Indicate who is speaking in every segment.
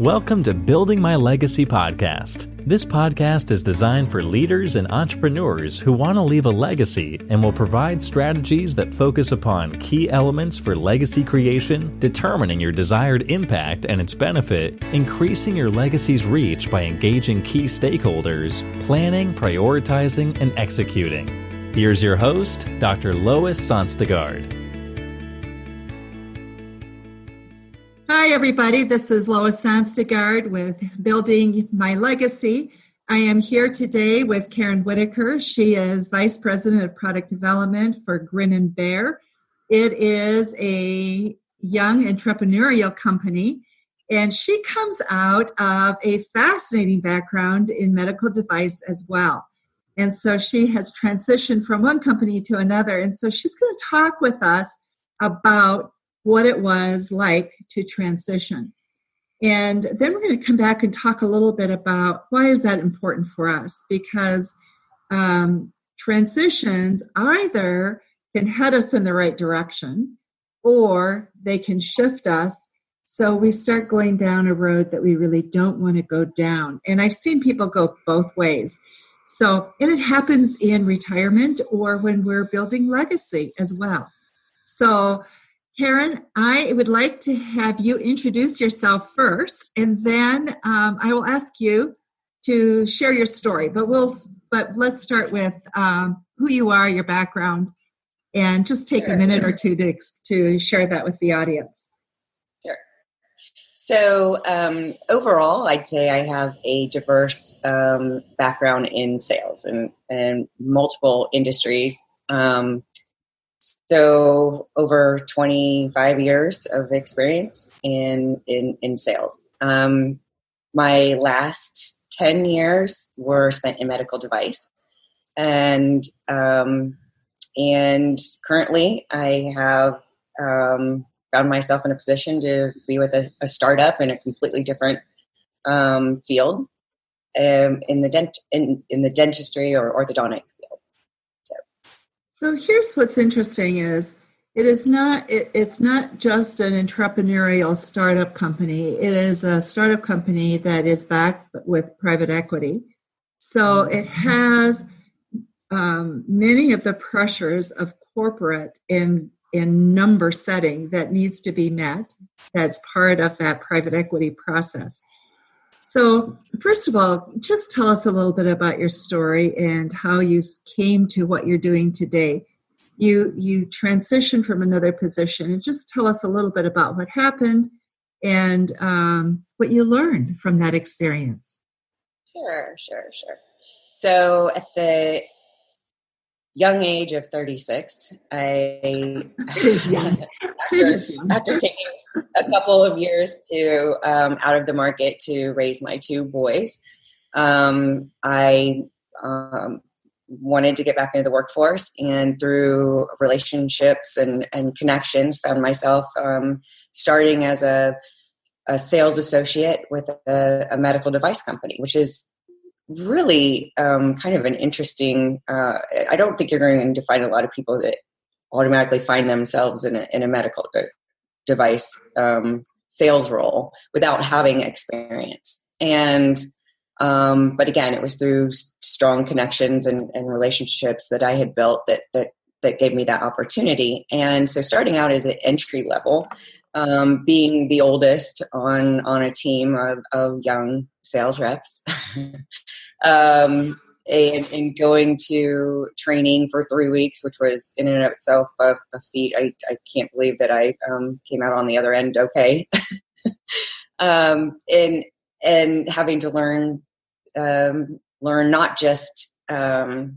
Speaker 1: Welcome to Building My Legacy podcast. This podcast is designed for leaders and entrepreneurs who want to leave a legacy and will provide strategies that focus upon key elements for legacy creation, determining your desired impact and its benefit, increasing your legacy's reach by engaging key stakeholders, planning, prioritizing, and executing. Here's your host, Dr. Lois Sonstegard.
Speaker 2: Hi, everybody. This is Lois Sonstegard with Building My Legacy. I am here today with Karen Whitaker. She is Vice President of Product Development for Grin Beam. It is a young entrepreneurial company, and she comes out of a fascinating background in medical device as well. And so she has transitioned from one company to another. And so she's going to talk with us about what it was like to transition. And then we're going to come back and talk a little bit about why is that important for us, because transitions either can head us in the right direction or they can shift us so we start going down a road that we really don't want to go down. And I've seen people go both ways. So, and it happens in retirement or when we're building legacy as well. So, Karen, I would like to have you introduce yourself first, and then I will ask you to share your story. But let's start with who you are, your background, and just take a minute or two to share that with the audience.
Speaker 3: Sure. So overall, I'd say I have a diverse background in sales and multiple industries. So over 25 years of experience in sales. My last 10 years were spent in medical device. And currently I have found myself in a position to be with a startup in a completely different field in the dentistry or orthodontic.
Speaker 2: So here's what's interesting is it's not just an entrepreneurial startup company. It is a startup company that is backed with private equity. So it has many of the pressures of corporate in number setting that needs to be met. That's part of that private equity process. So first of all, just tell us a little bit about your story and how you came to what you're doing today. You transitioned from another position, and just tell us a little bit about what happened and what you learned from that experience.
Speaker 3: Sure. So at the young age of 36, after taking a couple of years to out of the market to raise my two boys, I wanted to get back into the workforce, and through relationships and connections found myself starting as a sales associate with a medical device company, which is really kind of an interesting, I don't think you're going to find a lot of people that automatically find themselves in a medical device sales role without having experience. And but again, it was through strong connections and relationships that I had built that gave me that opportunity. And so starting out as an entry level, being the oldest on a team of young sales reps, and going to training for 3 weeks, which was in and of itself a feat. I can't believe that I came out on the other end okay. And having to learn not just about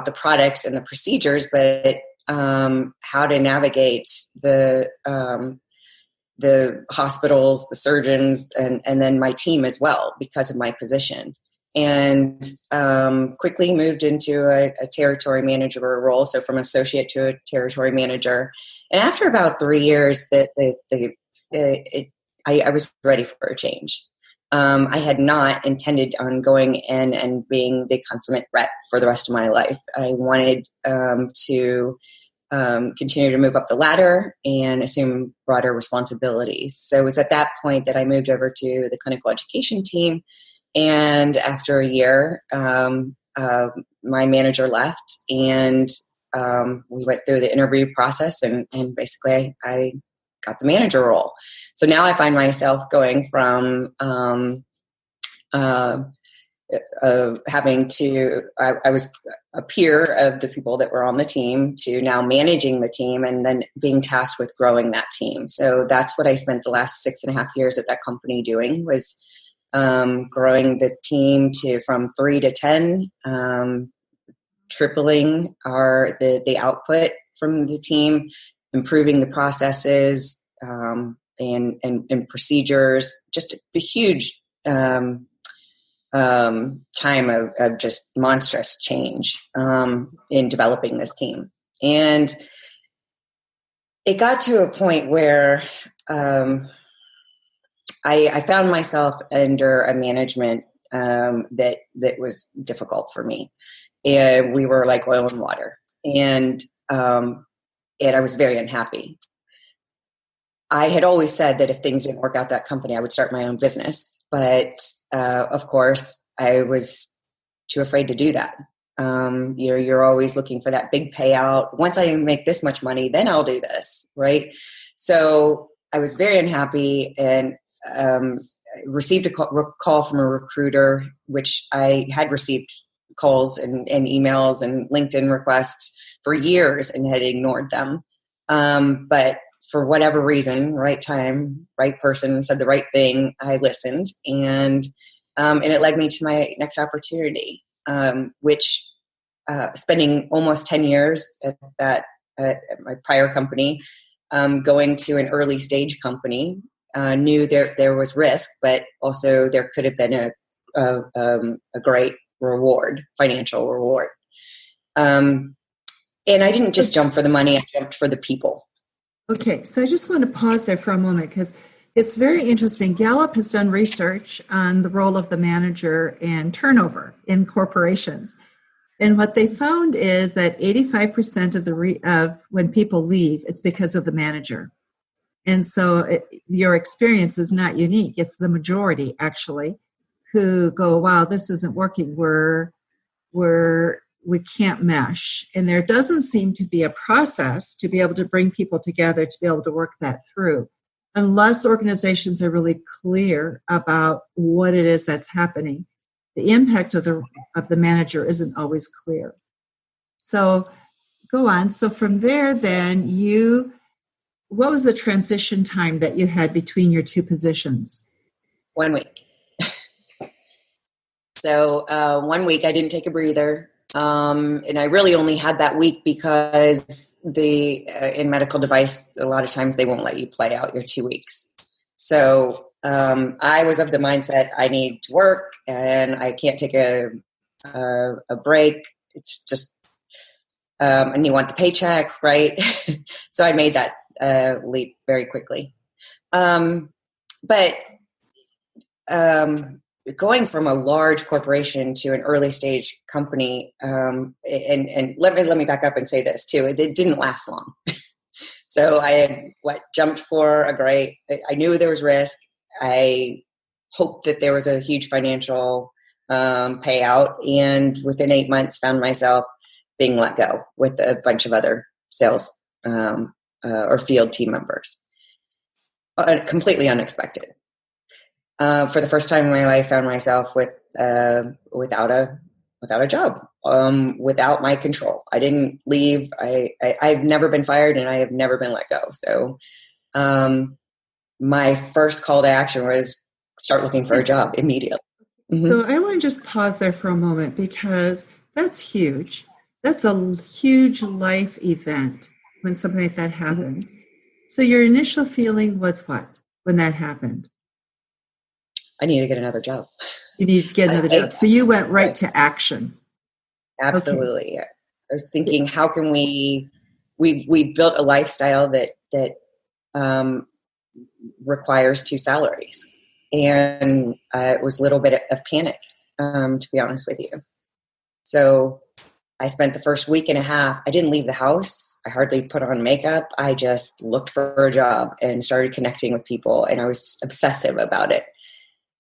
Speaker 3: the products and the procedures, but how to navigate the hospitals, the surgeons, and then my team as well because of my position. And quickly moved into a territory manager role, so from associate to a territory manager. And after about 3 years, I was ready for a change. I had not intended on going in and being the consummate rep for the rest of my life. I wanted to continue to move up the ladder and assume broader responsibilities. So it was at that point that I moved over to the clinical education team. And after a year, my manager left, and we went through the interview process, and basically I got the manager role. So now I find myself going from having to, I was a peer of the people that were on the team, to now managing the team and then being tasked with growing that team. So that's what I spent the last 6.5 years at that company doing, was growing the team from 3 to 10, tripling the output from the team, improving the processes and procedures. Just a huge time of just monstrous change in developing this team. And it got to a point where I found myself under a management that was difficult for me. And we were like oil and water. And I was very unhappy. I had always said that if things didn't work out that company, I would start my own business. But of course, I was too afraid to do that. You're always looking for that big payout. Once I make this much money, then I'll do this, right? So I was very unhappy, and received a call from a recruiter, which I had received calls and emails and LinkedIn requests for years and had ignored them. But for whatever reason, right time, right person said the right thing, I listened, and it led me to my next opportunity, which spending almost 10 years at my prior company, going to an early stage company, knew there was risk, but also there could have been a great reward, financial reward. And I didn't just jump for the money, I jumped for the people.
Speaker 2: Okay, so I just want to pause there for a moment, because it's very interesting. Gallup has done research on the role of the manager and turnover in corporations. And what they found is that 85% of when people leave, it's because of the manager. And so your experience is not unique. It's the majority, actually, who go, wow, this isn't working. We can't mesh. And there doesn't seem to be a process to be able to bring people together to be able to work that through, unless organizations are really clear about what it is that's happening. The impact of the manager isn't always clear. So go on. So from there, then what was the transition time that you had between your two positions?
Speaker 3: 1 week. So 1 week, I didn't take a breather. And I really only had that week because in medical device, a lot of times they won't let you play out your 2 weeks. So I was of the mindset, I need to work and I can't take a break. It's just, and you want the paycheck, right? So I made that leap very quickly. But going from a large corporation to an early stage company, and let me back up and say this too, it didn't last long. So I had jumped for I knew there was risk. I hoped that there was a huge financial payout, and within 8 months found myself being let go with a bunch of other sales or field team members. Completely unexpected. For the first time in my life, found myself without a job, without my control. I didn't leave. I've never been fired, and I have never been let go. So, my first call to action was start looking for a job immediately. Mm-hmm.
Speaker 2: So I want to just pause there for a moment, because that's huge. That's a huge life event when something like that happens. So your initial feeling was what when that happened?
Speaker 3: I need to get another job.
Speaker 2: You need to get another job. So you went right to action.
Speaker 3: Absolutely. Okay. I was thinking, how can we built a lifestyle that requires 2 salaries. And it was a little bit of panic, to be honest with you. So I spent the first week and a half, I didn't leave the house. I hardly put on makeup. I just looked for a job and started connecting with people, and I was obsessive about it.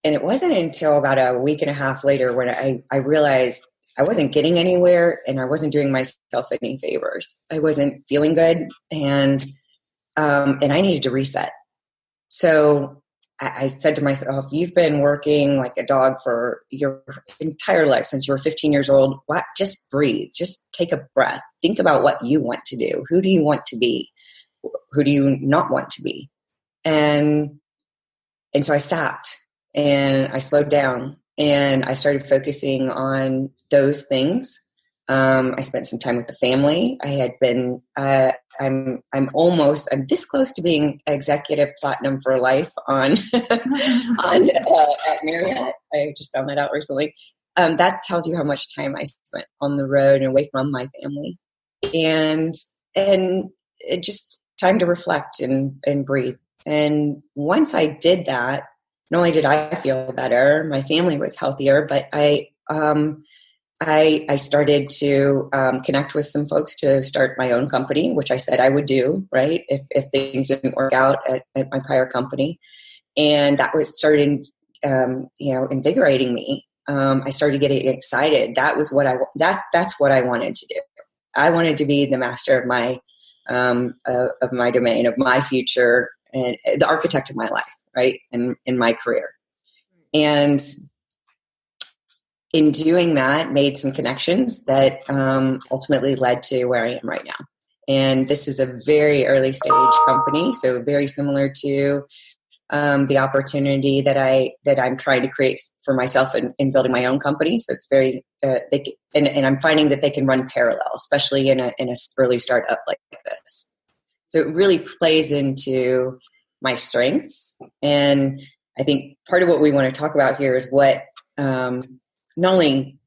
Speaker 3: And it wasn't until about a week and a half later when I realized I wasn't getting anywhere and I wasn't doing myself any favors. I wasn't feeling good, and I needed to reset. So I said to myself, you've been working like a dog for your entire life since you were 15 years old. What? Just breathe. Just take a breath. Think about what you want to do. Who do you want to be? Who do you not want to be? And so I stopped and I slowed down and I started focusing on those things. I spent some time with the family. I had been, I'm this close to being executive platinum for life on, at Marriott. I just found that out recently. That tells you how much time I spent on the road and away from my family, and it just time to reflect and breathe. And once I did that, not only did I feel better, my family was healthier, but I started to connect with some folks to start my own company, which I said I would do, right, if things didn't work out at my prior company. And that was started, invigorating me. I started getting excited. That was that's what I wanted to do. I wanted to be the master of my domain, of my future, and the architect of my life, right, and in my career. And in doing that, made some connections that ultimately led to where I am right now. And this is a very early stage company, so very similar to the opportunity that I'm trying to create for myself in building my own company. So it's very and I'm finding that they can run parallel, especially in a early startup like this. So it really plays into my strengths, and I think part of what we want to talk about here is what. Not only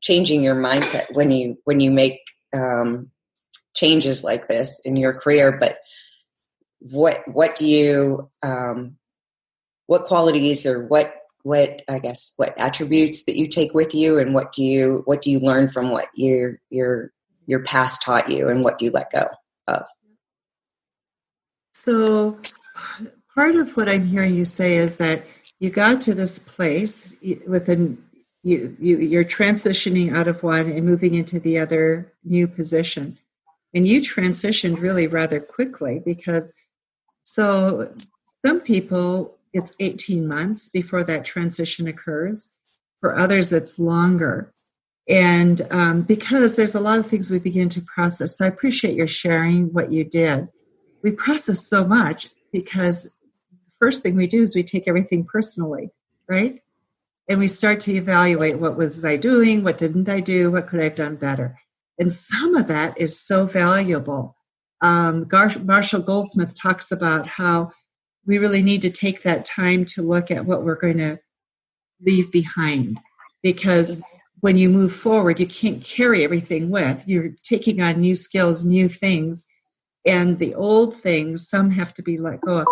Speaker 3: changing your mindset when you make changes like this in your career, but what do you what qualities or what attributes that you take with you, and what do you learn from what your past taught you, and what do you let go of?
Speaker 2: So part of what I'm hearing you say is that you got to this place within you're transitioning out of one and moving into the other new position. And you transitioned really rather quickly, because so some people, it's 18 months before that transition occurs. For others, it's longer. And because there's a lot of things we begin to process. So I appreciate your sharing what you did. We process so much because the first thing we do is we take everything personally, right? And we start to evaluate, what was I doing? What didn't I do? What could I have done better? And some of that is so valuable. Marshall Goldsmith talks about how we really need to take that time to look at what we're going to leave behind. Because when you move forward, you can't carry everything with. You're taking on new skills, new things. And the old things, some have to be let go of.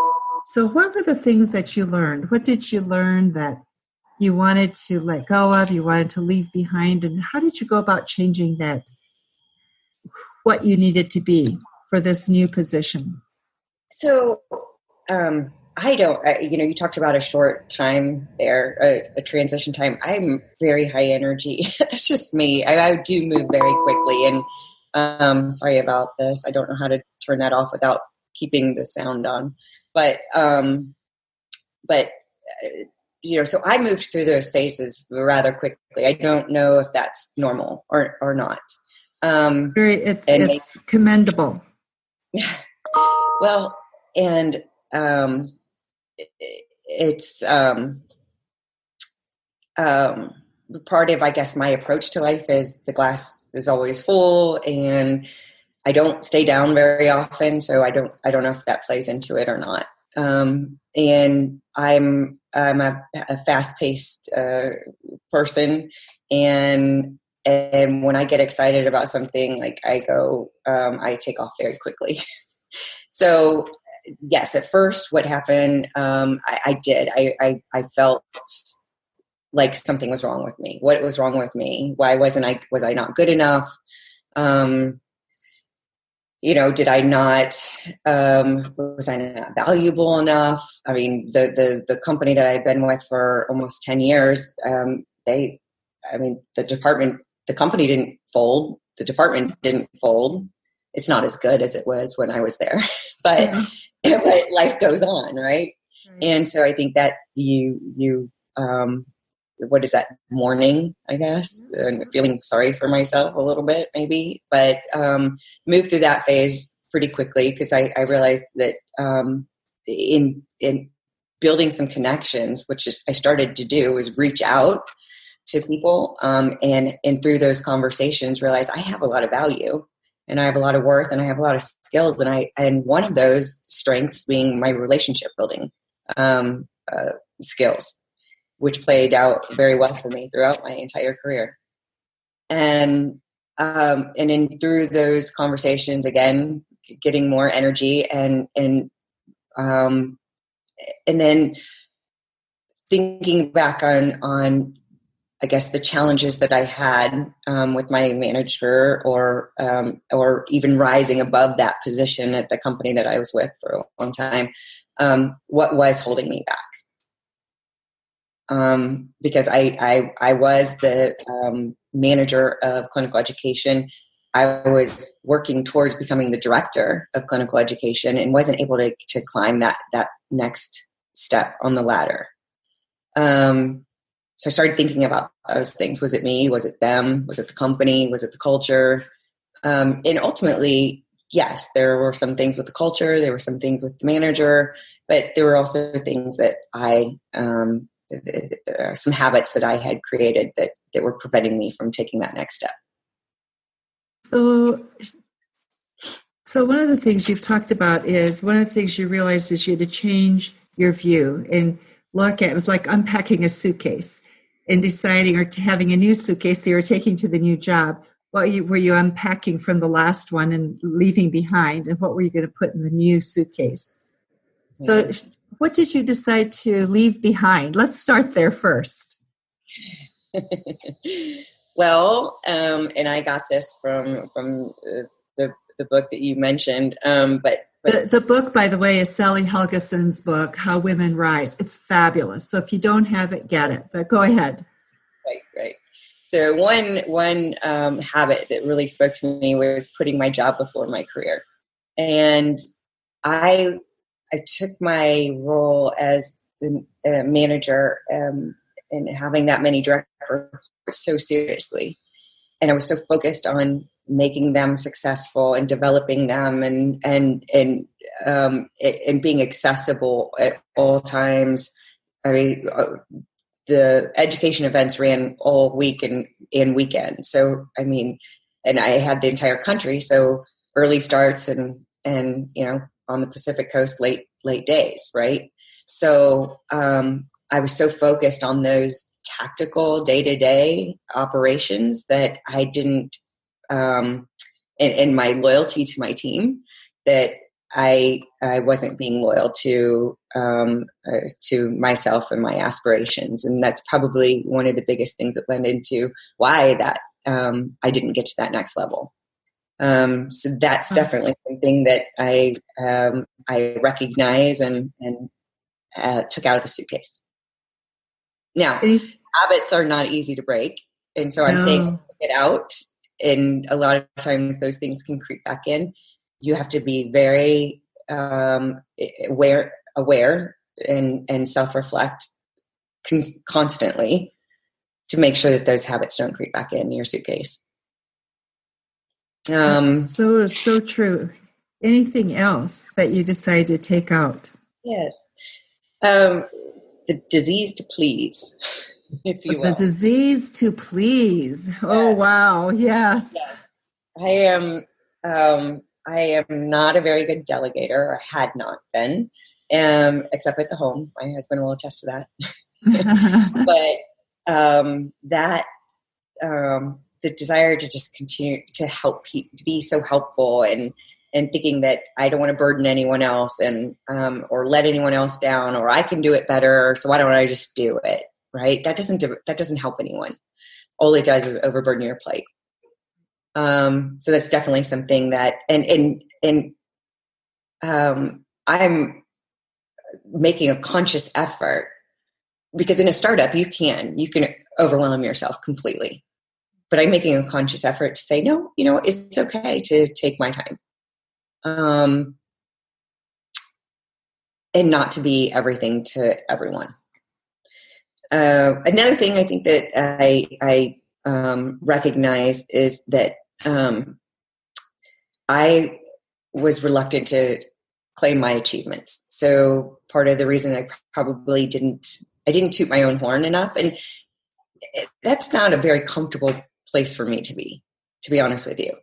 Speaker 2: So what were the things that you learned? What did you learn that you wanted to let go of, you wanted to leave behind, and how did you go about changing that, what you needed to be for this new position?
Speaker 3: So you talked about a short time there, a transition time. I'm very high energy. That's just me. I do move very quickly, and sorry about this. I don't know how to turn that off without keeping the sound on, but so I moved through those phases rather quickly. I don't know if that's normal or not.
Speaker 2: It's commendable.
Speaker 3: Well, and it's part of, I guess, my approach to life is the glass is always full, and I don't stay down very often. So I don't know if that plays into it or not. And I'm a fast-paced person, and when I get excited about something, like I take off very quickly. So yes, at first, what happened, I felt like something was wrong with me. What was wrong with me? Why was I not good enough? Did I not, was I not valuable enough? I mean, the company that I'd been with for almost 10 years, the company didn't fold. The department didn't fold. It's not as good as it was when I was there, but life goes on. Right. And so I think that what is that, mourning, I guess, and feeling sorry for myself a little bit, maybe, but moved through that phase pretty quickly because I realized that in building some connections, which is I started to do, was reach out to people and through those conversations realize I have a lot of value and I have a lot of worth and I have a lot of skills, and one of those strengths being my relationship building skills, which played out very well for me throughout my entire career. And through those conversations, again, getting more energy and then thinking back on I guess the challenges that I had with my manager, or even rising above that position at the company that I was with for a long time. What was holding me back? Because I was the manager of clinical education. I was working towards becoming the director of clinical education and wasn't able to climb that next step on the ladder. So I started thinking about those things. Was it me? Was it them? Was it the company? Was it the culture? And ultimately, yes, there were some things with the culture. There were some things with the manager, but there were also things that some habits that I had created that were preventing me from taking that next step.
Speaker 2: So one of the things you've talked about is one of the things you realized is you had to change your view and look at it was like unpacking a suitcase and deciding or having a new suitcase that you were taking to the new job. What were you unpacking from the last one and leaving behind, and what were you going to put in the new suitcase? So what did you decide to leave behind? Let's start there first.
Speaker 3: Well, and I got this from the book that you mentioned, but
Speaker 2: the book, by the way, is Sally Helgeson's book, How Women Rise. It's fabulous. So if you don't have it, get it. But go ahead.
Speaker 3: Right. So one habit that really spoke to me was putting my job before my career, and I took my role as the manager and having that many direct reports so seriously. And I was so focused on making them successful and developing them and being accessible at all times. I mean, the education events ran all week and weekend. So, I mean, and I had the entire country. So early starts and on the Pacific Coast, late days, right? So I was so focused on those tactical day-to-day operations that I didn't, and my loyalty to my team, that I wasn't being loyal to myself and my aspirations, and that's probably one of the biggest things that went into why that I didn't get to that next level. So that's definitely something that I recognize and took out of the suitcase. Now, habits are not easy to break, and so I'm saying get out. And a lot of times, those things can creep back in. You have to be very aware, and self-reflect constantly to make sure that those habits don't creep back in your suitcase.
Speaker 2: So true. Anything else that you decide to take out?
Speaker 3: Yes. The disease to please, if you will.
Speaker 2: The disease to please. Yes. Oh, wow. Yes.
Speaker 3: I am not a very good delegator, or had not been, except at the home. My husband will attest to that. But the desire to just continue to help people, to be so helpful, and thinking that I don't want to burden anyone else or let anyone else down, or I can do it better, so why don't I just do it? right? That doesn't help anyone. All it does is overburden your plate. So that's definitely something that, I'm making a conscious effort, because in a startup, you can overwhelm yourself completely, but I'm making a conscious effort to say, no, it's okay to take my time. And not to be everything to everyone. Another thing I think that I recognize is that I was reluctant to claim my achievements. So part of the reason I probably didn't toot my own horn enough, and that's not a very comfortable place for me to be honest with you.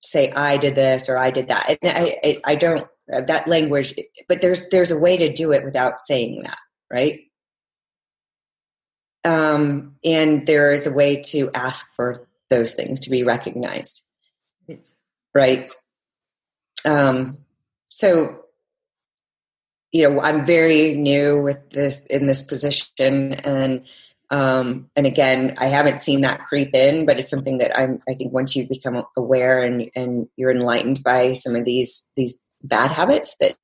Speaker 3: Say I did this or I did that. And I don't, that language, but there's a way to do it without saying that, right? And there is a way to ask for those things to be recognized, right? So, I'm very new with this, in this position, and again, I haven't seen that creep in, but it's something that I think once you become aware and you're enlightened by some of these bad habits, that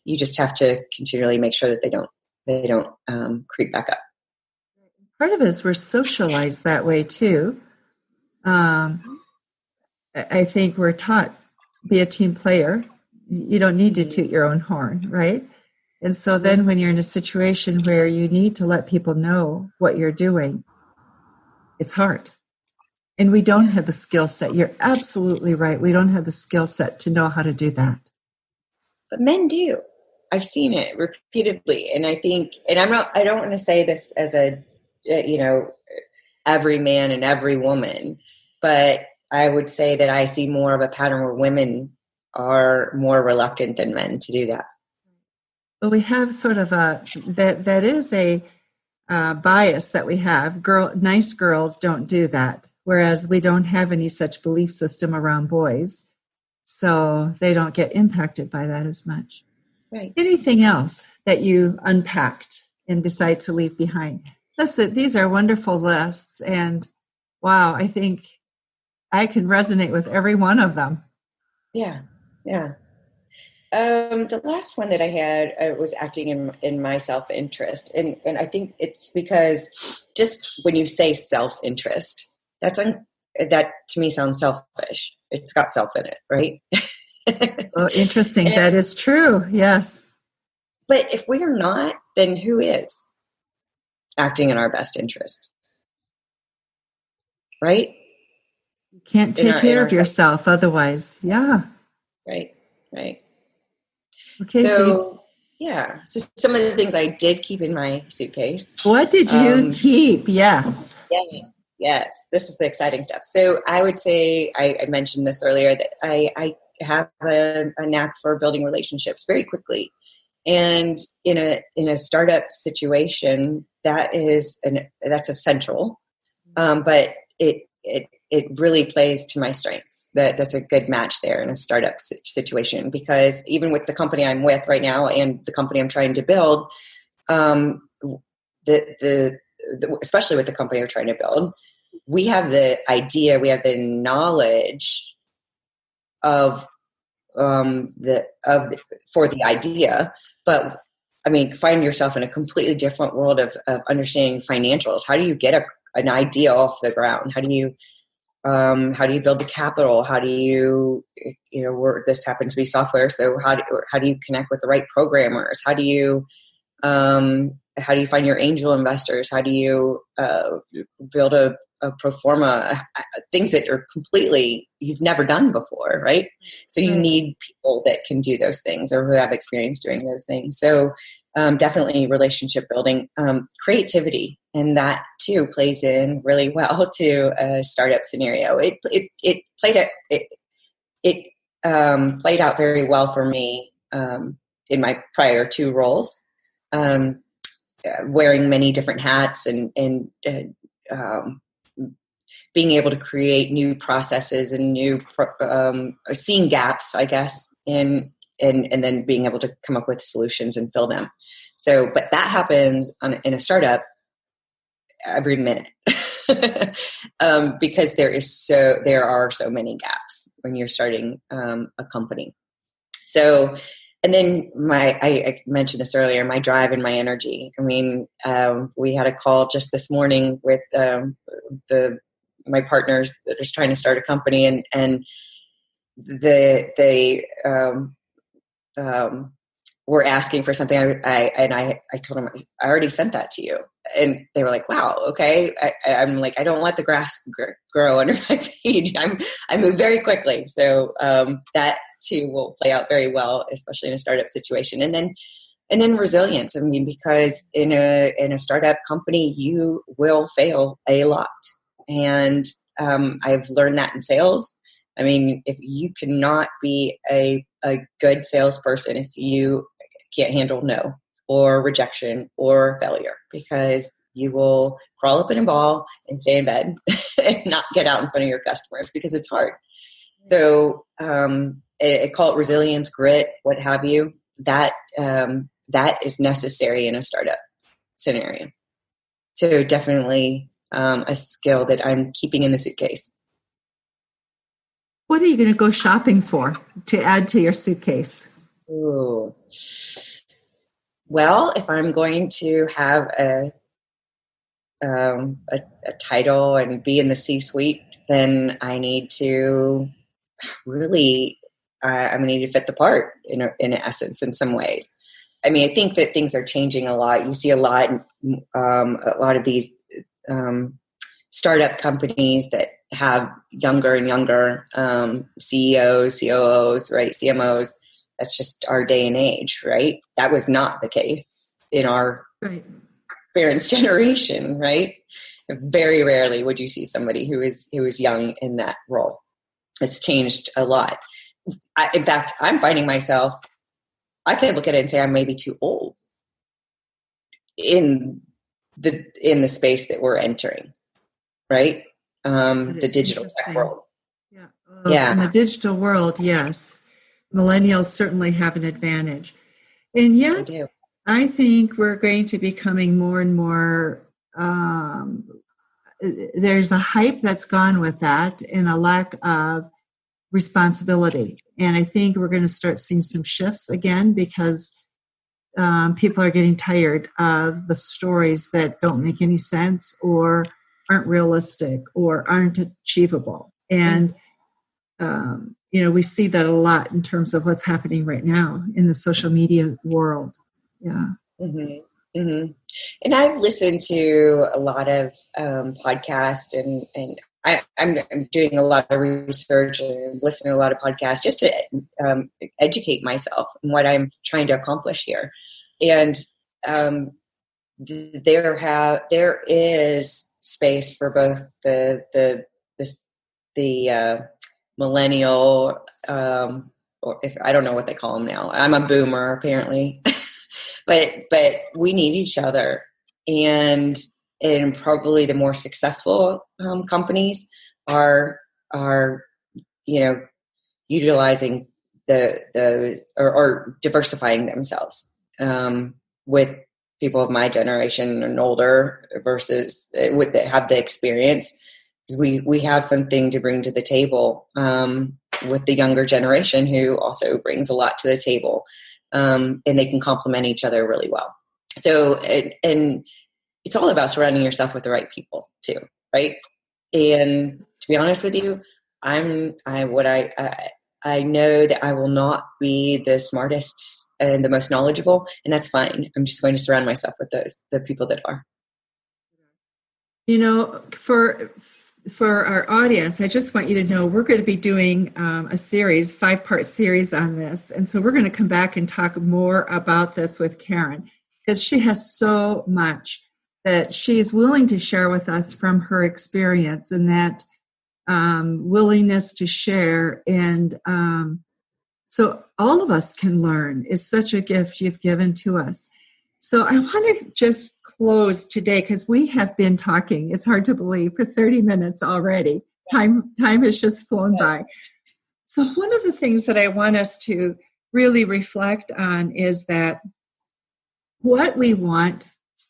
Speaker 3: you just have to continually make sure that they don't creep back up.
Speaker 2: Part of it is we're socialized that way too. I think we're taught, be a team player. You don't need to toot your own horn, right? And so then when you're in a situation where you need to let people know what you're doing, it's hard. And we don't have the skill set. You're absolutely right. We don't have the skill set to know how to do that.
Speaker 3: But men do. I've seen it repeatedly. And I think, and I don't want to say this as a, every man and every woman, but I would say that I see more of a pattern where women are more reluctant than men to do that.
Speaker 2: Well, we have sort of that is a bias that we have. Nice girls don't do that, whereas we don't have any such belief system around boys, so they don't get impacted by that as much.
Speaker 3: Right.
Speaker 2: Anything else that you unpacked and decide to leave behind? Listen, these are wonderful lists, and wow, I think I can resonate with every one of them.
Speaker 3: Yeah. The last one that I had was acting in my self-interest. And I think it's because just when you say self-interest, that to me sounds selfish. It's got self in it, right?
Speaker 2: Oh, interesting. That is true. Yes.
Speaker 3: But if we are not, then who is acting in our best interest? Right?
Speaker 2: You can't take care of yourself otherwise. Yeah.
Speaker 3: Right.
Speaker 2: Okay.
Speaker 3: So some of the things I did keep in my suitcase.
Speaker 2: What did you keep? Yes.
Speaker 3: Yes. This is the exciting stuff. So I would say, I mentioned this earlier, that I have a knack for building relationships very quickly. And in a startup situation, that's essential. But it really plays to my strengths. That's a good match there in a startup situation, because even with the company I'm with right now and the company I'm trying to build, especially with the company we're trying to build, we have the idea, we have the knowledge for the idea, but I mean, find yourself in a completely different world of understanding financials. How do you get an idea off the ground? How do you build the capital? How do you, this happens to be software. So how do you connect with the right programmers? How do you find your angel investors? How do you build a pro forma, things that are completely, you've never done before, right? So you need people that can do those things or who have experience doing those things. So definitely relationship building, creativity, and that too plays in really well to a startup scenario. It played out very well for me in my prior two roles, wearing many different hats and being able to create new processes and new seeing gaps, I guess, and then being able to come up with solutions and fill them. So, but that happens in a startup every minute. Because there are so many gaps when you're starting a company. So, and then I mentioned this earlier, my drive and my energy. I mean, we had a call just this morning with my partners that are trying to start a company, and they were asking for something. I told them, I already sent that to you. And they were like, wow, okay. I'm like, I don't let the grass grow under my feet. I move very quickly. So that too will play out very well, especially in a startup situation. And then resilience. I mean, because in a startup company, you will fail a lot. And I've learned that in sales. I mean, if you cannot be a good salesperson, if you can't handle no or rejection or failure, because you will crawl up in a ball and stay in bed and not get out in front of your customers because it's hard. So I call it resilience, grit, what have you. That is necessary in a startup scenario. So definitely a skill that I'm keeping in the suitcase.
Speaker 2: What are you going to go shopping for to add to your suitcase?
Speaker 3: Ooh. Well, if I'm going to have a title and be in the C-suite, then I need to really, I'm going to need to fit the part in essence, in some ways. I mean, I think that things are changing a lot. You see a lot of these startup companies that have younger and younger CEOs, COOs, right, CMOs. That's just our day and age, right? That was not the case in our parents' generation, right? Very rarely would you see somebody who is young in that role. It's changed a lot. In fact, I'm finding myself, I could look at it and say I'm maybe too old in the space that we're entering, right? The digital tech world.
Speaker 2: Yeah. In the digital world, yes. Millennials certainly have an advantage. And yet, I think we're going to be becoming more and more, there's a hype that's gone with that and a lack of responsibility. And I think we're going to start seeing some shifts again because people are getting tired of the stories that don't make any sense or aren't realistic or aren't achievable. And, we see that a lot in terms of what's happening right now in the social media world. Yeah.
Speaker 3: Mm-hmm. Mm-hmm. And I've listened to a lot of podcasts and I'm doing a lot of research and listening to a lot of podcasts just to educate myself on what I'm trying to accomplish here. And there is space for both the millennial, or if I don't know what they call them now. I'm a boomer apparently, but we need each other, and probably the more successful companies are utilizing or diversifying themselves with people of my generation and older versus that have the experience. We have something to bring to the table with the younger generation who also brings a lot to the table, and they can complement each other really well. So, and it's all about surrounding yourself with the right people too, right? And to be honest with you, I know that I will not be the smartest and the most knowledgeable, and that's fine. I'm just going to surround myself with the people that are.
Speaker 2: For our audience, I just want you to know we're going to be doing a series, 5-part series on this. And so we're going to come back and talk more about this with Karen because she has so much that she's willing to share with us from her experience, and that willingness to share. And so all of us can learn is such a gift you've given to us. So I want to just close today because we have been talking, it's hard to believe, for 30 minutes already. Time has just flown by. So one of the things that I want us to really reflect on is that what we want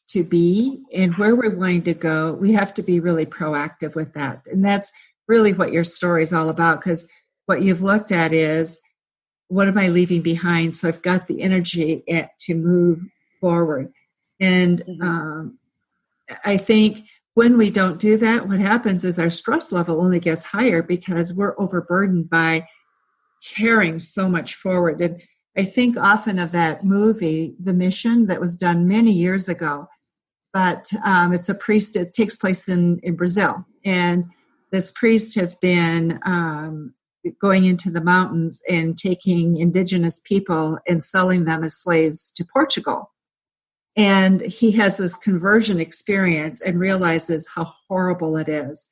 Speaker 2: to be and where we're wanting to go, we have to be really proactive with that. And that's really what your story is all about, because what you've looked at is, what am I leaving behind? So I've got the energy to move forward. And I think when we don't do that, what happens is our stress level only gets higher because we're overburdened by carrying so much forward. And I think often of that movie, The Mission, that was done many years ago. But it's a priest. It takes place in Brazil. And this priest has been going into the mountains and taking indigenous people and selling them as slaves to Portugal. And he has this conversion experience and realizes how horrible it is,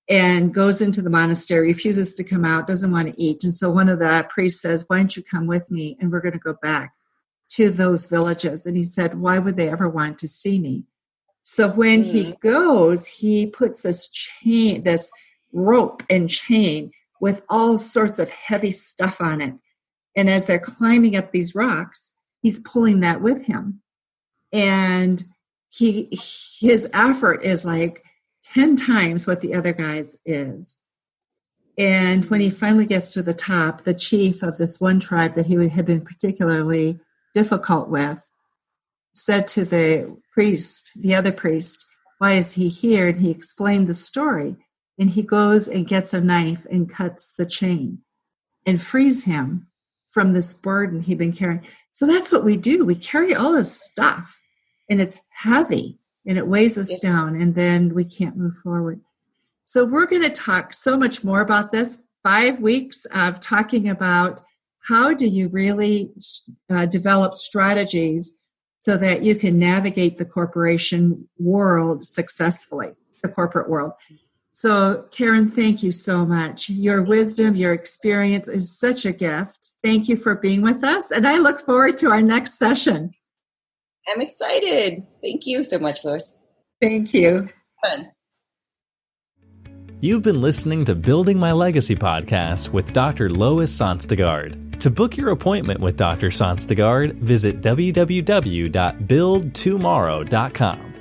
Speaker 2: and goes into the monastery, refuses to come out, doesn't want to eat. And so one of the priests says, why don't you come with me? And we're going to go back to those villages. And he said, why would they ever want to see me? So when he goes, he puts this chain, this rope and chain with all sorts of heavy stuff on it. And as they're climbing up these rocks, he's pulling that with him. And his effort is like 10 times what the other guy's is. And when he finally gets to the top, the chief of this one tribe that he had been particularly difficult with said to the priest, the other priest, why is he here? And he explained the story. And he goes and gets a knife and cuts the chain and frees him from this burden he'd been carrying. So that's what we do. We carry all this stuff, and it's heavy, and it weighs us down, and then we can't move forward. So we're going to talk so much more about this. 5 weeks of talking about how do you really develop strategies so that you can navigate the corporation world successfully, the corporate world. So, Karen, thank you so much. Your wisdom, your experience is such a gift. Thank you for being with us, and I look forward to our next session.
Speaker 3: I'm excited. Thank you so much, Lois.
Speaker 2: Thank you.
Speaker 3: It's fun.
Speaker 1: You've been listening to Building My Legacy podcast with Dr. Lois Sonstegard. To book your appointment with Dr. Sonstegard, visit www.buildtomorrow.com.